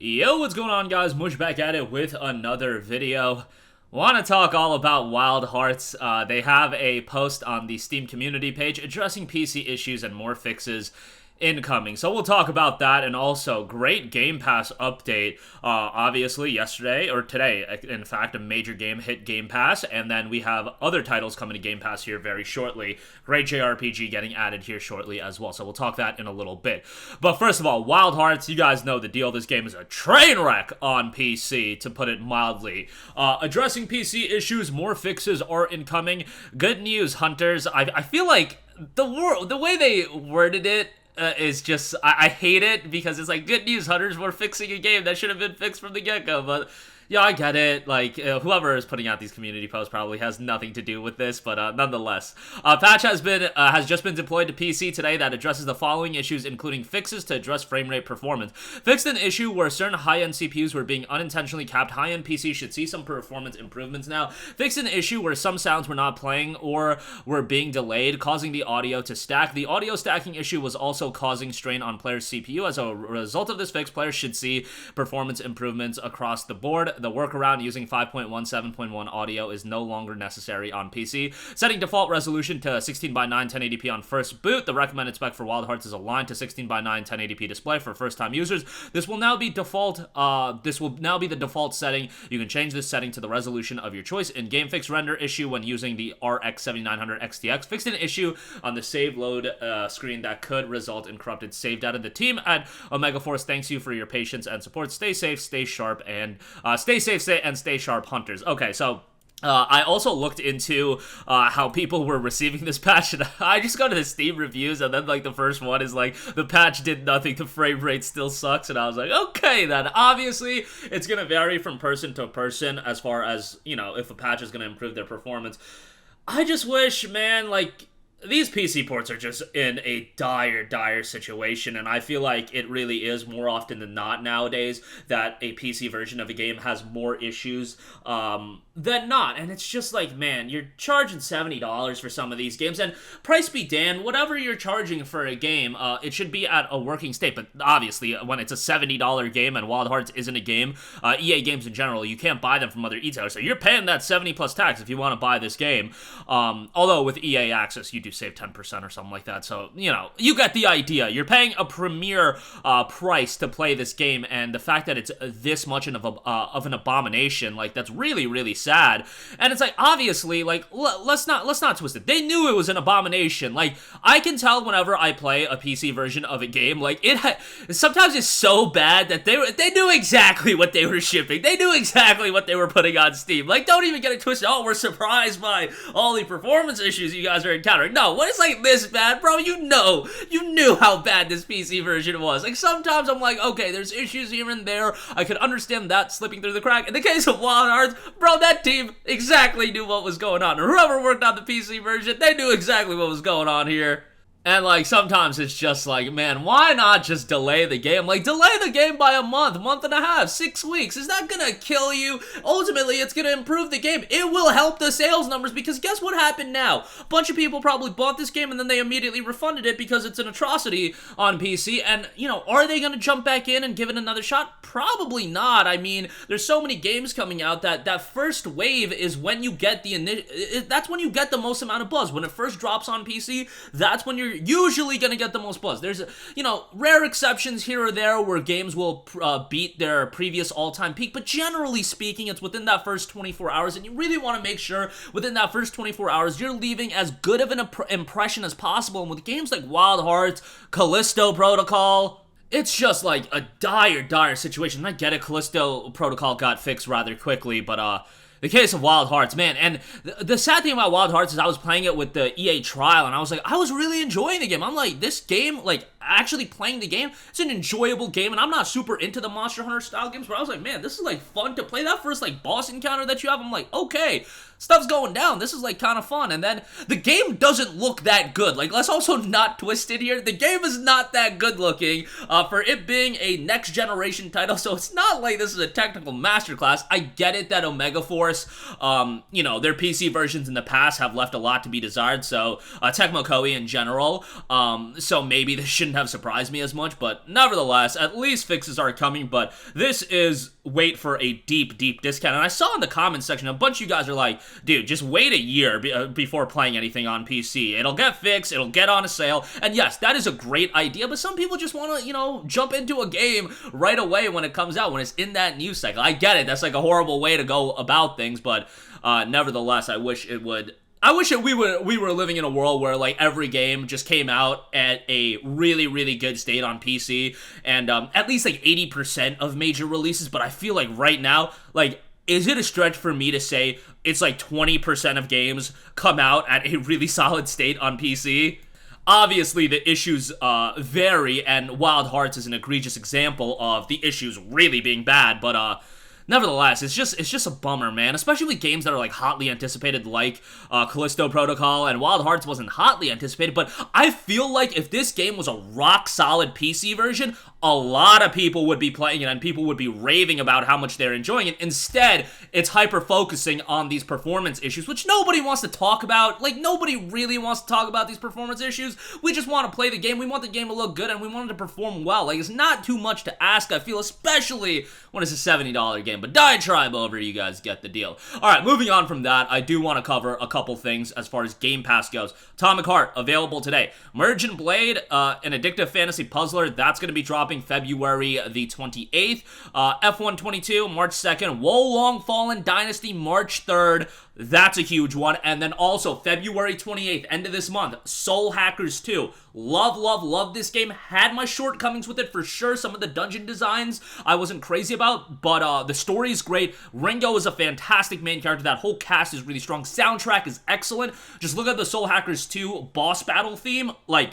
Yo, what's going on, guys? Mush back at it with another video. Want to talk all about Wild Hearts. They have a post on the Steam community page addressing PC issues and more fixes incoming. So we'll talk about that, and also great Game Pass update. Obviously yesterday, or today, in fact, a major game hit Game Pass, and then we have other titles coming to Game Pass here very shortly. Great JRPG getting added here shortly as well, so we'll talk that in a little bit. But first of all, Wild Hearts, you guys know the deal. This game is a train wreck on PC, to put it mildly. Addressing PC issues, more fixes are incoming. Good news, hunters. I feel like the way they worded it is just, I hate it, because it's like, good news, hunters, we're fixing a game that should have been fixed from the get-go. But yeah, I get it. Like, whoever is putting out these community posts probably has nothing to do with this, but nonetheless. Patch has just been deployed to PC today that addresses the following issues, including fixes to address frame rate performance. Fixed an issue where certain high-end CPUs were being unintentionally capped. High-end PCs should see some performance improvements now. Fixed an issue where some sounds were not playing or were being delayed, causing the audio to stack. The audio stacking issue was also causing strain on players' CPU. As a result of this fix, players should see performance improvements across the board. The workaround using 5.17.1 audio is no longer necessary on PC. Setting default resolution to 16:9 1080p on first boot. The recommended spec for Wild Hearts is aligned to 16:9 1080p display for first-time users. This will now be the default setting. You can change this setting to the resolution of your choice. In game fix render issue when using the RX 7900 XTX. Fixed an issue on the save load screen that could result in corrupted save data. The team at Omega Force thanks you for your patience and support. Stay safe, stay sharp, and stay sharp, hunters. Okay, so I also looked into how people were receiving this patch, and I just go to the Steam reviews, and then like the first one is like, the patch did nothing, the frame rate still sucks, and I was like, okay, then obviously it's gonna vary from person to person as far as, you know, if a patch is gonna improve their performance. I just wish, man, like, these PC ports are just in a dire situation, and I feel like it really is more often than not nowadays that a PC version of a game has more issues than not. And it's just like, man, you're charging $70 for some of these games, and price be damned, whatever you're charging for a game, it should be at a working state. But obviously, when it's a $70 game and Wild Hearts isn't a game, EA games in general, you can't buy them from other retailers, so you're paying that 70 plus tax if you want to buy this game. Although with EA Access, you do save 10% or something like that, so, you know, you get the idea. You're paying a premier price to play this game, and the fact that it's this much of an abomination, like, that's really sad. And it's like, obviously, like, let's not twist it. They knew it was an abomination. Like, I can tell whenever I play a PC version of a game, like, sometimes it's so bad that they knew exactly what they were shipping. They knew exactly what they were putting on Steam. Like, don't even get it twisted. Oh, we're surprised by all the performance issues you guys are encountering. No, when it's like this bad, bro, you knew how bad this PC version was. Like, sometimes I'm like, okay, there's issues here and there. I could understand that slipping through the crack. In the case of Wild Hearts, bro, that team exactly knew what was going on. Whoever worked on the PC version, they knew exactly what was going on here. And, like, sometimes it's just like, man, why not just delay the game? Like, delay the game by a month and a half, 6 weeks. Is that gonna kill you? Ultimately, it's gonna improve the game. It will help the sales numbers, because guess what happened now? A bunch of people probably bought this game and then they immediately refunded it because it's an atrocity on PC. And, you know, are they gonna jump back in and give it another shot? Probably not. I mean, there's so many games coming out that first wave is when you get that's when you get the most amount of buzz. When it first drops on PC, that's when you're usually gonna get the most buzz. There's, you know, rare exceptions here or there where games will beat their previous all-time peak, but generally speaking, it's within that first 24 hours, and you really want to make sure within that first 24 hours you're leaving as good of an impression as possible. And with games like Wild Hearts, Callisto Protocol, it's just like a dire situation. I get it, Callisto Protocol got fixed rather quickly, but the case of Wild Hearts, man, and the sad thing about Wild Hearts is I was playing it with the EA trial, and I was like, I was really enjoying the game. I'm like, this game, like, actually playing the game, it's an enjoyable game, and I'm not super into the Monster Hunter style games, but I was like, man, this is, like, fun to play. That first, like, boss encounter that you have, I'm like, okay, stuff's going down. This is, like, kind of fun. And then the game doesn't look that good. Like, let's also not twist it here. The game is not that good looking for it being a next generation title, so it's not like this is a technical masterclass. I get it that Omega Force, you know, their PC versions in the past have left a lot to be desired, so Tecmo Koei in general, so maybe this shouldn't shouldn't have surprised me as much, but nevertheless, at least fixes are coming, but this is wait for a deep, deep discount. And I saw in the comments section, a bunch of you guys are like, dude, just wait a year before playing anything on PC. It'll get fixed, it'll get on a sale, and yes, that is a great idea, but some people just want to, you know, jump into a game right away when it comes out, when it's in that news cycle. I get it, that's like a horrible way to go about things, but nevertheless, I wish we were living in a world where like every game just came out at a really, really good state on PC, and at least like 80% of major releases. But I feel like right now, like, is it a stretch for me to say it's like 20% of games come out at a really solid state on PC? Obviously, the issues vary, and Wild Hearts is an egregious example of the issues really being bad, but nevertheless, it's just a bummer, man. Especially with games that are like hotly anticipated, like Callisto Protocol, and Wild Hearts wasn't hotly anticipated. But I feel like if this game was a rock solid PC version, a lot of people would be playing it and people would be raving about how much they're enjoying it. Instead, it's hyper-focusing on these performance issues, which nobody wants to talk about. Like, nobody really wants to talk about these performance issues. We just want to play the game. We want the game to look good, and we want it to perform well. Like, it's not too much to ask, I feel, especially when it's a $70 game. But diatribe over, you guys get the deal. Alright, moving on from that, I do want to cover a couple things as far as Game Pass goes. Atomic Heart, available today. Merge and Blade, an addictive fantasy puzzler, that's going to be dropping February the 28th. F122, March 2nd. Wo Long Fallen Dynasty, March 3rd. That's a huge one. And then also, February 28th, end of this month, Soul Hackers 2. Love, love, love this game. Had my shortcomings with it for sure. Some of the dungeon designs I wasn't crazy about, but the story is great. Ringo is a fantastic main character. That whole cast is really strong. Soundtrack is excellent. Just look at the Soul Hackers 2 boss battle theme. Like,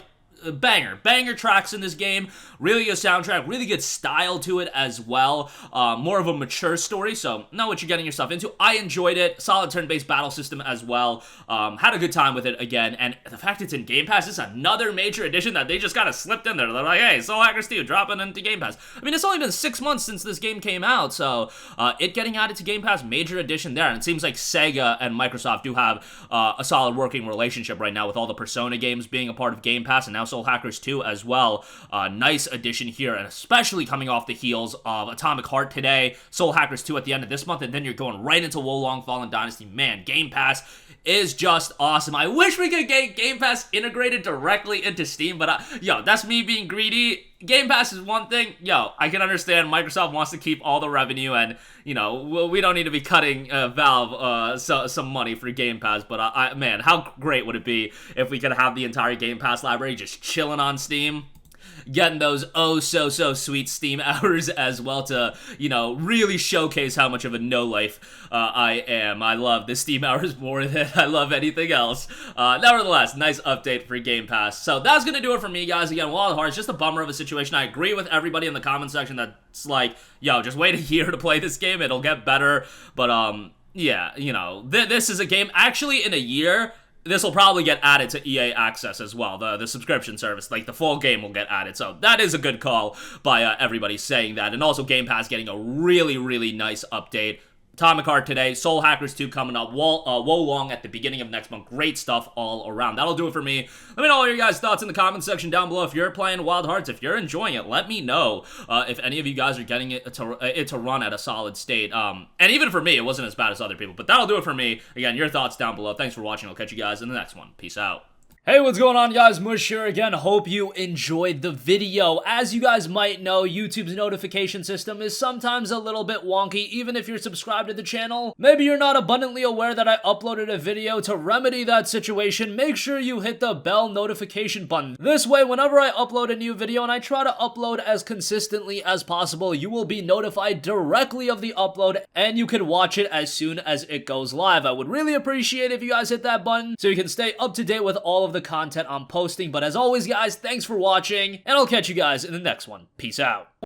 banger tracks in this game. Really good soundtrack, really good style to it as well. More of a mature story, so know what you're getting yourself into. I enjoyed it. Solid turn-based battle system as well. Had a good time with it again, and the fact it's in Game Pass is another major addition that they just kind of slipped in there. They're like, hey, Soul Hackers 2, dropping into Game Pass. I mean, it's only been 6 months since this game came out, so it getting added to Game Pass, major addition there, and it seems like Sega and Microsoft do have a solid working relationship right now with all the Persona games being a part of Game Pass, and now Soul Hackers 2 as well. Nice addition here, and especially coming off the heels of Atomic Heart today, Soul Hackers 2 at the end of this month, and then you're going right into Wo Long Fallen Dynasty. Man, Game Pass is just awesome. I wish we could get Game Pass integrated directly into Steam, but yo, that's me being greedy. Game Pass is one thing. Yo, I can understand Microsoft wants to keep all the revenue, and, you know, we don't need to be cutting Valve some money for Game Pass, but man, how great would it be if we could have the entire Game Pass library just chilling on Steam? Getting those so sweet Steam hours as well to, you know, really showcase how much of a no-life I am. I love the Steam hours more than I love anything else. Nevertheless, nice update for Game Pass. So that's going to do it for me, guys. Again, Wild Hearts, just a bummer of a situation. I agree with everybody in the comment section that's like, yo, just wait a year to play this game. It'll get better. But, yeah, you know, this is a game, actually, in a year, this will probably get added to EA Access as well, the subscription service. Like, the full game will get added, so that is a good call by everybody saying that. And also Game Pass getting a really, really nice update. Atomic Heart today, Soul Hackers 2 coming up, Wo Long at the beginning of next month. Great stuff all around. That'll do it for me. Let me know all your guys' thoughts in the comment section down below. If you're playing Wild Hearts, if you're enjoying it, let me know if any of you guys are getting it to run at a solid state. And even for me, it wasn't as bad as other people. But that'll do it for me. Again, your thoughts down below. Thanks for watching. I'll catch you guys in the next one. Peace out. Hey, what's going on, guys? Mush here again. Hope you enjoyed the video. As you guys might know, YouTube's notification system is sometimes a little bit wonky, even if you're subscribed to the channel. Maybe you're not abundantly aware that I uploaded a video. To remedy that situation, make sure you hit the bell notification button. This way, whenever I upload a new video, and I try to upload as consistently as possible, you will be notified directly of the upload, and you can watch it as soon as it goes live. I would really appreciate if you guys hit that button so you can stay up to date with all of the content I'm posting. But as always, guys, thanks for watching, and I'll catch you guys in the next one. Peace out.